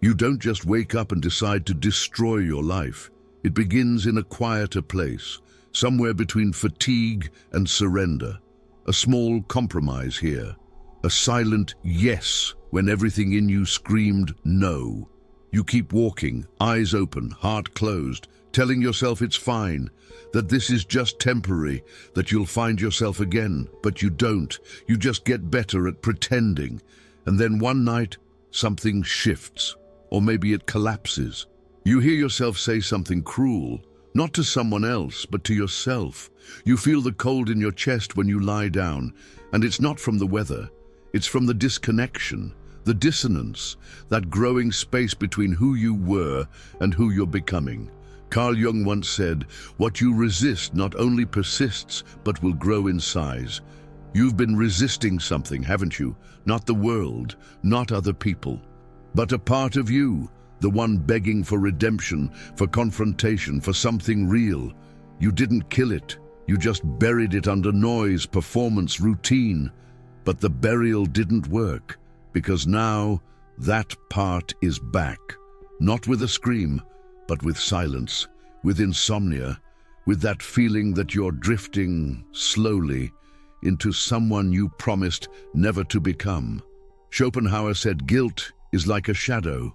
You don't just wake up and decide to destroy your life. It begins in a quieter place, somewhere between fatigue and surrender. A small compromise here. A silent yes when everything in you screamed no. You keep walking, eyes open, heart closed, telling yourself it's fine, that this is just temporary, that you'll find yourself again, but you don't. You just get better at pretending. And then one night, something shifts, or maybe it collapses. You hear yourself say something cruel, not to someone else, but to yourself. You feel the cold in your chest when you lie down, and it's not from the weather. It's from the disconnection, the dissonance, that growing space between who you were and who you're becoming. Carl Jung once said, "What you resist not only persists, but will grow in size." You've been resisting something, haven't you? Not the world, not other people, but a part of you, the one begging for redemption, for confrontation, for something real. You didn't kill it. You just buried it under noise, performance, routine. But the burial didn't work, because now that part is back. Not with a scream, but with silence, with insomnia, with that feeling that you're drifting slowly into someone you promised never to become. Schopenhauer said guilt is like a shadow.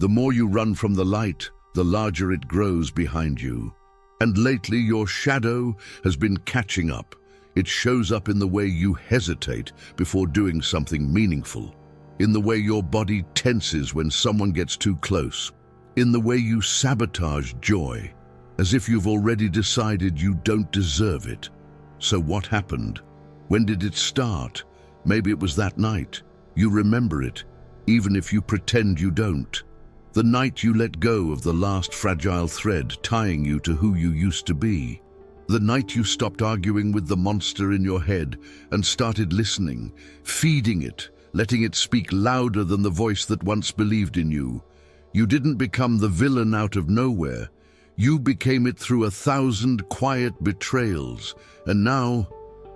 The more you run from the light, the larger it grows behind you. And lately your shadow has been catching up. It shows up in the way you hesitate before doing something meaningful, in the way your body tenses when someone gets too close, in the way you sabotage joy, as if you've already decided you don't deserve it. So what happened? When did it start? Maybe it was that night. You remember it, even if you pretend you don't. The night you let go of the last fragile thread tying you to who you used to be. The night you stopped arguing with the monster in your head and started listening, feeding it, letting it speak louder than the voice that once believed in you. You didn't become the villain out of nowhere. You became it through 1,000 quiet betrayals. And now,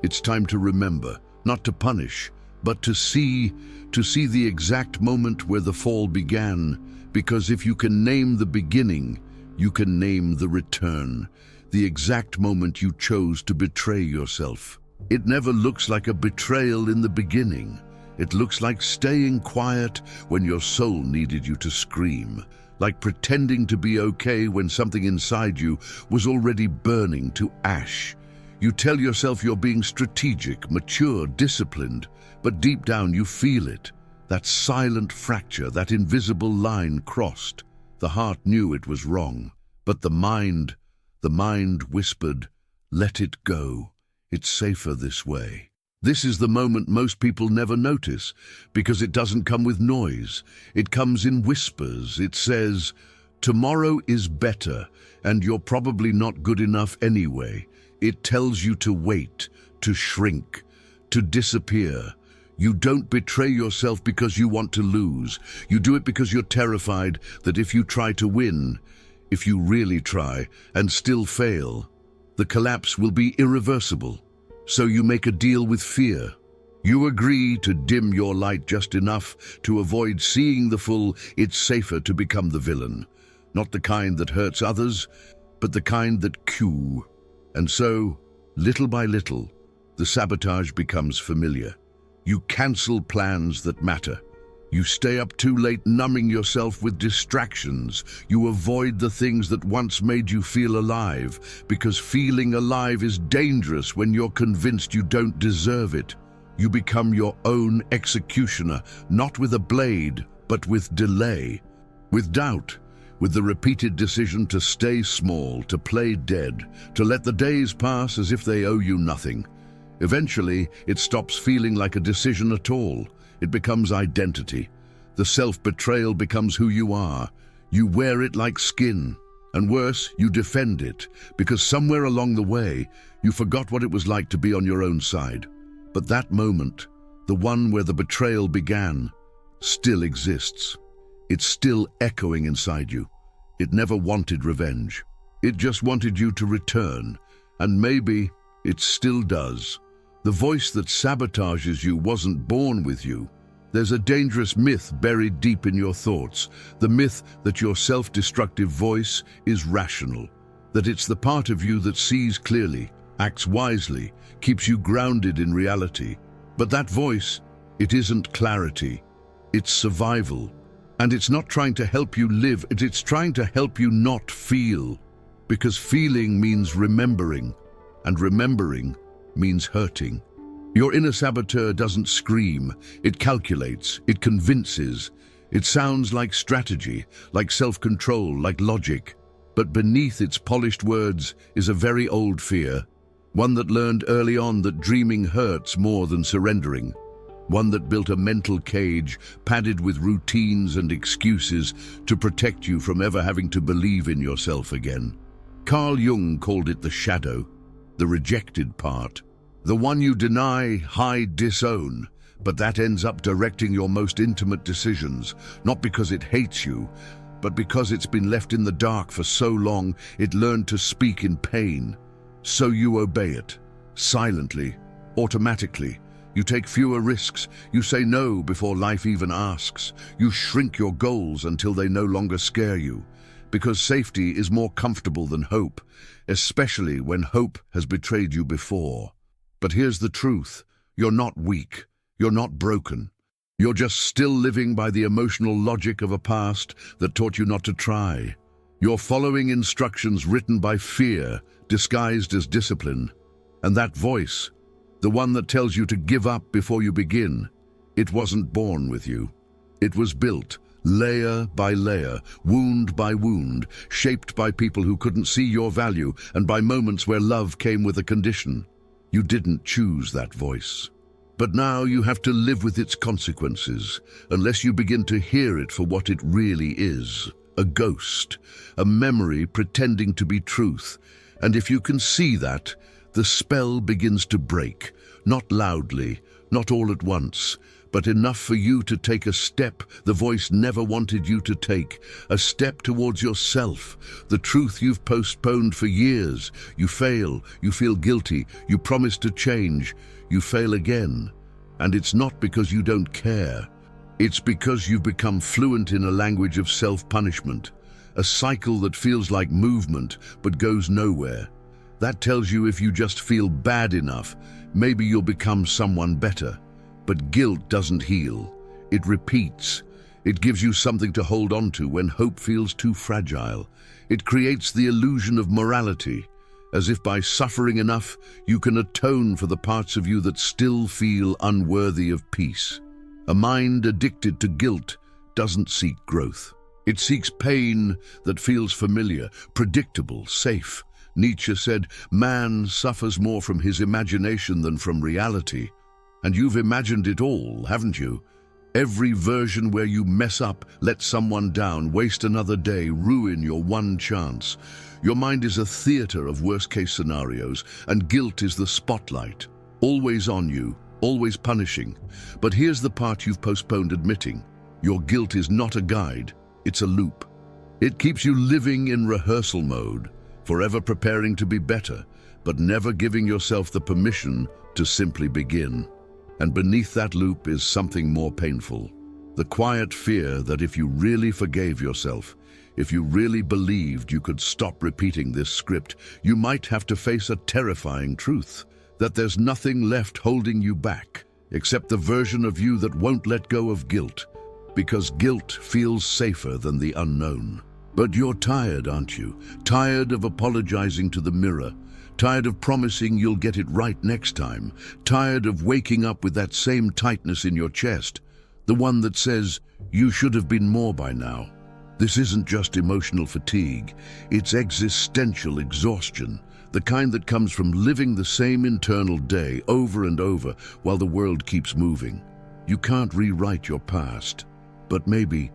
it's time to remember, not to punish, but to see the exact moment where the fall began. Because if you can name the beginning, you can name the return. The exact moment you chose to betray yourself. It never looks like a betrayal in the beginning. It looks like staying quiet when your soul needed you to scream. Like pretending to be okay when something inside you was already burning to ash. You tell yourself you're being strategic, mature, disciplined, but deep down you feel it. That silent fracture, that invisible line crossed. The heart knew it was wrong, but the mind whispered, "Let it go. It's safer this way." This is the moment most people never notice, because it doesn't come with noise. It comes in whispers. It says, "Tomorrow is better, and you're probably not good enough anyway." It tells you to wait, to shrink, to disappear. You don't betray yourself because you want to lose. You do it because you're terrified that if you try to win, if you really try and still fail, the collapse will be irreversible. So you make a deal with fear. You agree to dim your light just enough to avoid seeing the full. It's safer to become the villain. Not the kind that hurts others, but the kind that cue. And so, little by little, the sabotage becomes familiar. You cancel plans that matter. You stay up too late numbing yourself with distractions. You avoid the things that once made you feel alive, because feeling alive is dangerous when you're convinced you don't deserve it. You become your own executioner, not with a blade, but with delay, with doubt, with the repeated decision to stay small, to play dead, to let the days pass as if they owe you nothing. Eventually, it stops feeling like a decision at all. It becomes identity. The self-betrayal becomes who you are. You wear it like skin. And worse, you defend it, because somewhere along the way, you forgot what it was like to be on your own side. But that moment, the one where the betrayal began, still exists. It's still echoing inside you. It never wanted revenge. It just wanted you to return. And maybe it still does. The voice that sabotages you wasn't born with you. There's a dangerous myth buried deep in your thoughts, the myth that your self-destructive voice is rational, that it's the part of you that sees clearly, acts wisely, keeps you grounded in reality. But that voice, it isn't clarity, it's survival. And it's not trying to help you live, it's trying to help you not feel. Because feeling means remembering, and remembering means hurting. Your inner saboteur doesn't scream, it calculates, it convinces. It sounds like strategy, like self-control, like logic. But beneath its polished words is a very old fear, one that learned early on that dreaming hurts more than surrendering. One that built a mental cage padded with routines and excuses to protect you from ever having to believe in yourself again. Carl Jung called it the shadow, the rejected part, the one you deny, hide, disown, but that ends up directing your most intimate decisions, not because it hates you, but because it's been left in the dark for so long it learned to speak in pain. So you obey it, silently, automatically. You take fewer risks, you say no before life even asks. You shrink your goals until they no longer scare you. Because safety is more comfortable than hope, especially when hope has betrayed you before. But here's the truth, you're not weak, you're not broken. You're just still living by the emotional logic of a past that taught you not to try. You're following instructions written by fear, disguised as discipline. And that voice, the one that tells you to give up before you begin, it wasn't born with you. It was built, layer by layer, wound by wound, shaped by people who couldn't see your value and by moments where love came with a condition. You didn't choose that voice. But now you have to live with its consequences, unless you begin to hear it for what it really is, a ghost, a memory pretending to be truth. And if you can see that, the spell begins to break, not loudly, not all at once, but enough for you to take a step the voice never wanted you to take, a step towards yourself, the truth you've postponed for years. You fail, you feel guilty, you promise to change, you fail again. And it's not because you don't care. It's because you've become fluent in a language of self-punishment, a cycle that feels like movement but goes nowhere. That tells you if you just feel bad enough, maybe you'll become someone better. But guilt doesn't heal. It repeats. It gives you something to hold on to when hope feels too fragile. It creates the illusion of morality, as if by suffering enough, you can atone for the parts of you that still feel unworthy of peace. A mind addicted to guilt doesn't seek growth. It seeks pain that feels familiar, predictable, safe. Nietzsche said, man suffers more from his imagination than from reality. And you've imagined it all, haven't you? Every version where you mess up, let someone down, waste another day, ruin your one chance. Your mind is a theater of worst-case scenarios, and guilt is the spotlight, always on you, always punishing. But here's the part you've postponed admitting. Your guilt is not a guide, it's a loop. It keeps you living in rehearsal mode, forever preparing to be better, but never giving yourself the permission to simply begin. And beneath that loop is something more painful. The quiet fear that if you really forgave yourself, if you really believed you could stop repeating this script, you might have to face a terrifying truth, that there's nothing left holding you back, except the version of you that won't let go of guilt, because guilt feels safer than the unknown. But you're tired, aren't you? Tired of apologizing to the mirror, tired of promising you'll get it right next time, tired of waking up with that same tightness in your chest, the one that says, you should have been more by now. This isn't just emotional fatigue, it's existential exhaustion, the kind that comes from living the same internal day over and over while the world keeps moving. You can't rewrite your past, but maybe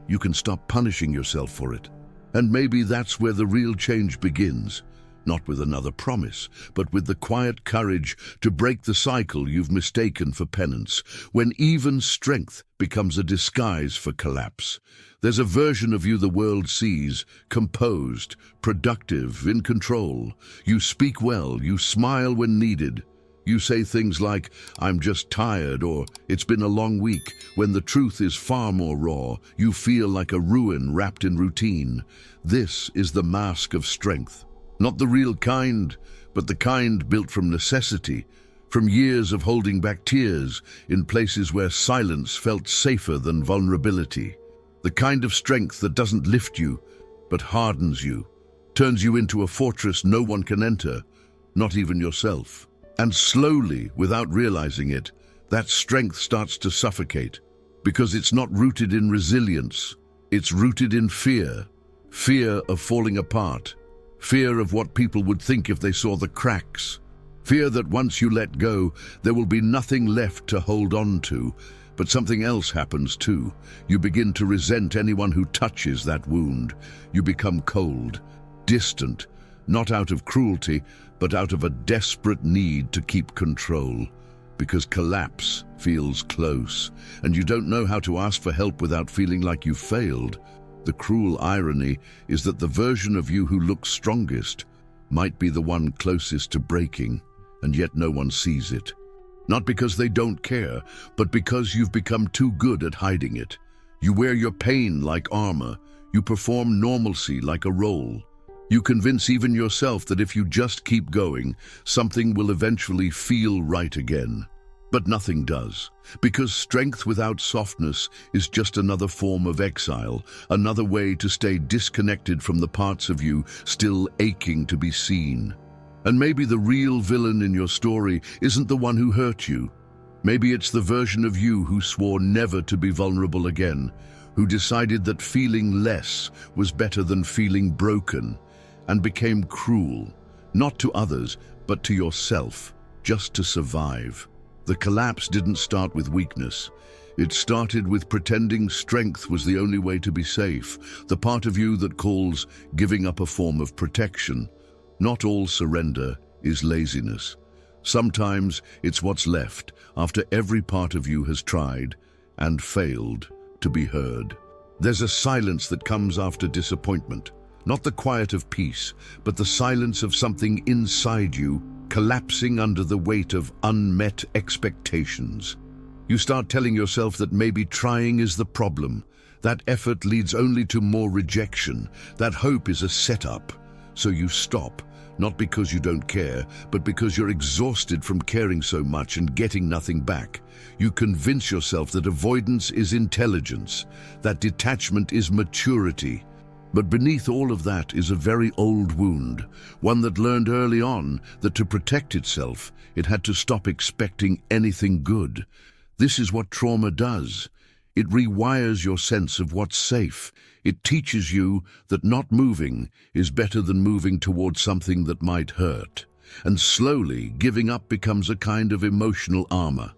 you can stop punishing yourself for it. And maybe that's where the real change begins. Not with another promise, but with the quiet courage to break the cycle you've mistaken for penance, when even strength becomes a disguise for collapse. There's a version of you the world sees, composed, productive, in control. You speak well, you smile when needed, You say things like, "I'm just tired," or "It's been a long week," when the truth is far more raw. You feel like a ruin wrapped in routine. This is the mask of strength. Not the real kind, but the kind built from necessity, from years of holding back tears in places where silence felt safer than vulnerability. The kind of strength that doesn't lift you, but hardens you, turns you into a fortress no one can enter, not even yourself. And slowly, without realizing it, that strength starts to suffocate, because it's not rooted in resilience, it's rooted in fear. Fear of falling apart, fear of what people would think if they saw the cracks, fear that once you let go, there will be nothing left to hold on to. But something else happens too. You begin to resent anyone who touches that wound. You become cold, distant, not out of cruelty, but out of a desperate need to keep control. Because collapse feels close, and you don't know how to ask for help without feeling like you failed. The cruel irony is that the version of you who looks strongest might be the one closest to breaking, and yet no one sees it. Not because they don't care, but because you've become too good at hiding it. You wear your pain like armor. You perform normalcy like a role. You convince even yourself that if you just keep going, something will eventually feel right again. But nothing does, because strength without softness is just another form of exile, another way to stay disconnected from the parts of you still aching to be seen. And maybe the real villain in your story isn't the one who hurt you. Maybe it's the version of you who swore never to be vulnerable again, who decided that feeling less was better than feeling broken, and became cruel, not to others, but to yourself, just to survive. The collapse didn't start with weakness. It started with pretending strength was the only way to be safe, the part of you that calls giving up a form of protection. Not all surrender is laziness. Sometimes it's what's left after every part of you has tried and failed to be heard. There's a silence that comes after disappointment. Not the quiet of peace, but the silence of something inside you collapsing under the weight of unmet expectations. You start telling yourself that maybe trying is the problem, that effort leads only to more rejection, that hope is a setup. So you stop, not because you don't care, but because you're exhausted from caring so much and getting nothing back. You convince yourself that avoidance is intelligence, that detachment is maturity. But beneath all of that is a very old wound, one that learned early on that to protect itself, it had to stop expecting anything good. This is what trauma does. It rewires your sense of what's safe. It teaches you that not moving is better than moving towards something that might hurt. And slowly, giving up becomes a kind of emotional armor,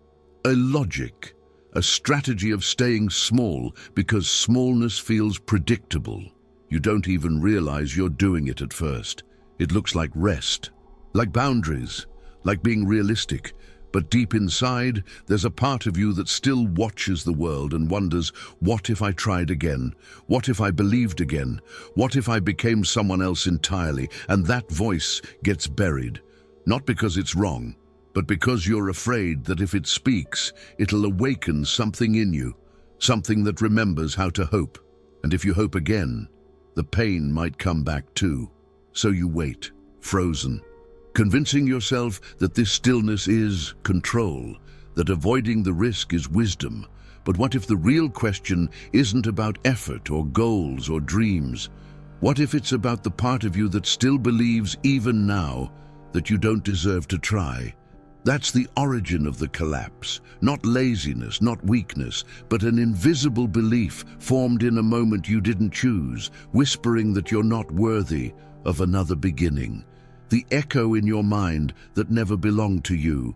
a logic, a strategy of staying small because smallness feels predictable. You don't even realize you're doing it at first. It looks like rest, like boundaries, like being realistic. But deep inside, there's a part of you that still watches the world and wonders, what if I tried again? What if I believed again? What if I became someone else entirely? And that voice gets buried, not because it's wrong, but because you're afraid that if it speaks, it'll awaken something in you, something that remembers how to hope. And if you hope again, the pain might come back too. So you wait, frozen, convincing yourself that this stillness is control, that avoiding the risk is wisdom. But what if the real question isn't about effort or goals or dreams? What if it's about the part of you that still believes, even now, that you don't deserve to try? That's the origin of the collapse. Not laziness, not weakness, but an invisible belief formed in a moment you didn't choose, whispering that you're not worthy of another beginning. The echo in your mind that never belonged to you.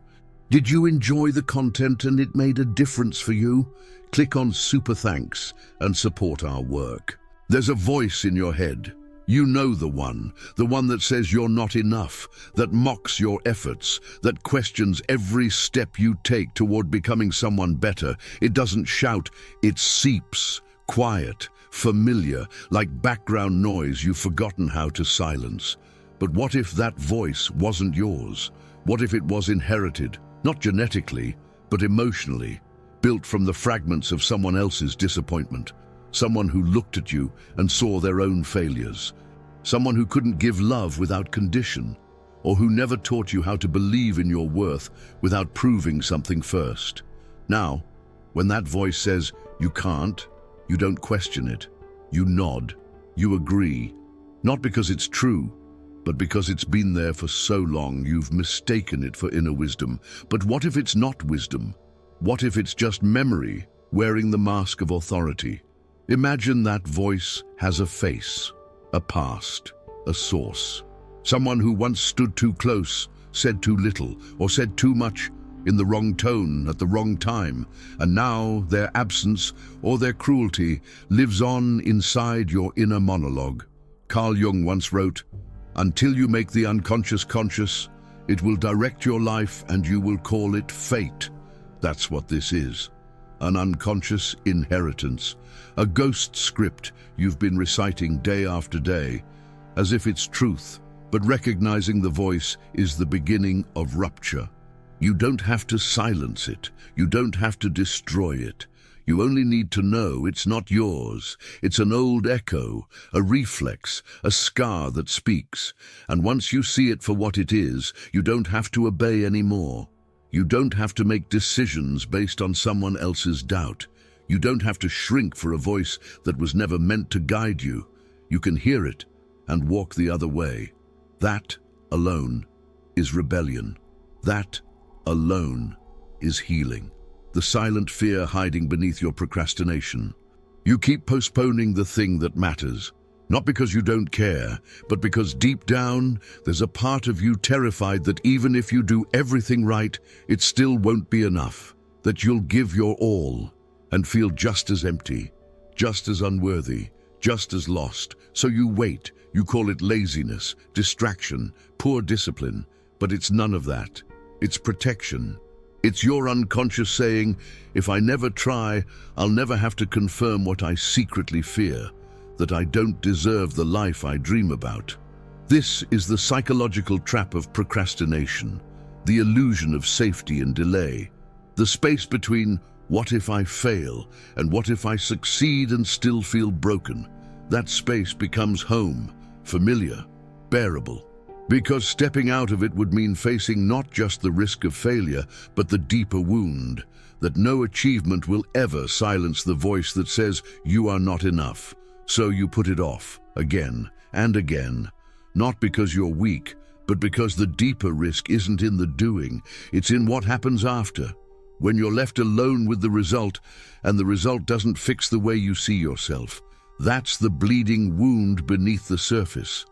Did you enjoy the content and it made a difference for you? Click on Super Thanks and support our work. There's a voice in your head. You know the one that says you're not enough, that mocks your efforts, that questions every step you take toward becoming someone better. It doesn't shout, it seeps, quiet, familiar, like background noise you've forgotten how to silence. But what if that voice wasn't yours? What if it was inherited, not genetically, but emotionally, built from the fragments of someone else's disappointment, someone who looked at you and saw their own failures, someone who couldn't give love without condition, or who never taught you how to believe in your worth without proving something first. Now, when that voice says, "You can't," you don't question it. You nod. You agree. Not because it's true, but because it's been there for so long you've mistaken it for inner wisdom. But what if it's not wisdom? What if it's just memory wearing the mask of authority? Imagine that voice has a face, a past, a source. Someone who once stood too close, said too little, or said too much in the wrong tone at the wrong time, and now their absence or their cruelty lives on inside your inner monologue. Carl Jung once wrote, "Until you make the unconscious conscious, it will direct your life and you will call it fate." That's what this is. An unconscious inheritance, a ghost script you've been reciting day after day, as if it's truth, but recognizing the voice is the beginning of rupture. You don't have to silence it. You don't have to destroy it. You only need to know it's not yours. It's an old echo, a reflex, a scar that speaks. And once you see it for what it is, you don't have to obey anymore. You don't have to make decisions based on someone else's doubt. You don't have to shrink for a voice that was never meant to guide you. You can hear it and walk the other way. That alone is rebellion. That alone is healing. The silent fear hiding beneath your procrastination. You keep postponing the thing that matters, not because you don't care, but because deep down there's a part of you terrified that even if you do everything right, it still won't be enough, that you'll give your all and feel just as empty, just as unworthy, just as lost. So you wait. You call it laziness, distraction, poor discipline, but it's none of that. It's protection. It's your unconscious saying, if I never try, I'll never have to confirm what I secretly fear, that I don't deserve the life I dream about. This is the psychological trap of procrastination, the illusion of safety and delay, the space between what if I fail and what if I succeed and still feel broken. That space becomes home, familiar, bearable. Because stepping out of it would mean facing not just the risk of failure, but the deeper wound, that no achievement will ever silence the voice that says you are not enough. So you put it off, again and again, not because you're weak, but because the deeper risk isn't in the doing, it's in what happens after. When you're left alone with the result, and the result doesn't fix the way you see yourself, that's the bleeding wound beneath the surface.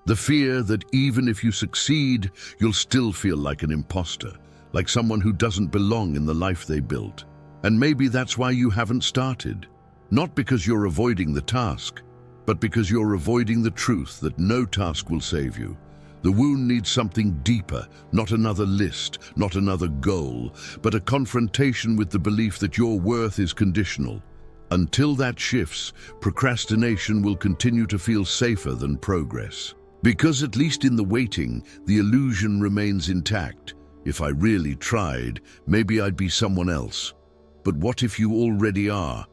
The fear that even if you succeed, you'll still feel like an imposter, like someone who doesn't belong in the life they built. And maybe that's why you haven't started. Not because you're avoiding the task, but because you're avoiding the truth that no task will save you. The wound needs something deeper, not another list, not another goal, but a confrontation with the belief that your worth is conditional. Until that shifts, procrastination will continue to feel safer than progress. Because at least in the waiting, the illusion remains intact. If I really tried, maybe I'd be someone else. But what if you already are,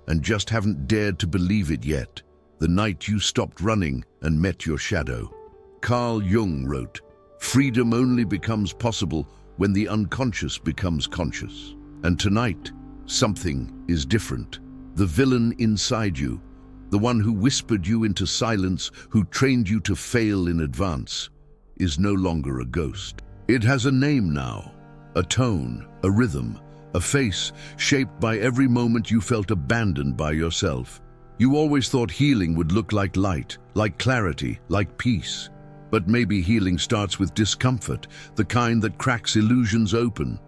and just haven't dared to believe it yet? The night you stopped running and met your shadow. Carl Jung wrote, "Freedom only becomes possible when the unconscious becomes conscious." And tonight, something is different. The villain inside you, the one who whispered you into silence, who trained you to fail in advance, is no longer a ghost. It has a name now, a tone, a rhythm, a face shaped by every moment you felt abandoned by yourself. You always thought healing would look like light, like clarity, like peace. But maybe healing starts with discomfort, the kind that cracks illusions open.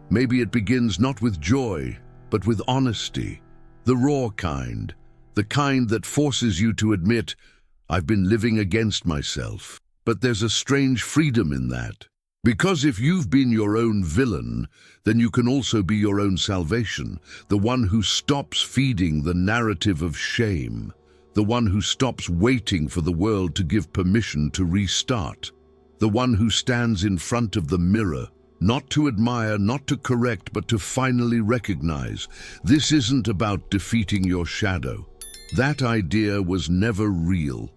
Maybe it begins not with joy, but with honesty, the raw kind, the kind that forces you to admit, I've been living against myself. But there's a strange freedom in that. Because if you've been your own villain, then you can also be your own salvation, the one who stops feeding the narrative of shame, the one who stops waiting for the world to give permission to restart. the one who stands in front of the mirror, not to admire, not to correct, but to finally recognize. This isn't about defeating your shadow. That idea was never real.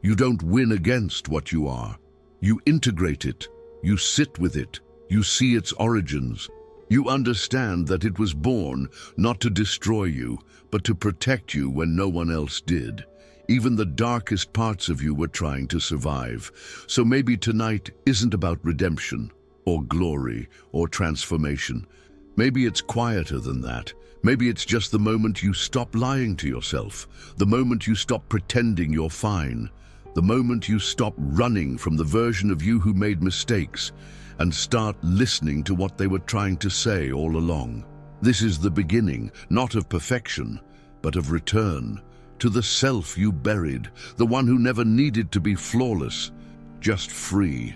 You don't win against what you are. You integrate it. You sit with it. You see its origins. You understand that it was born not to destroy you, but to protect you when no one else did. Even the darkest parts of you were trying to survive. So maybe tonight isn't about redemption, or glory, or transformation. Maybe it's quieter than that. Maybe it's just the moment you stop lying to yourself, the moment you stop pretending you're fine, the moment you stop running from the version of you who made mistakes and start listening to what they were trying to say all along. This is the beginning, not of perfection, but of return to the self you buried, the one who never needed to be flawless, just free.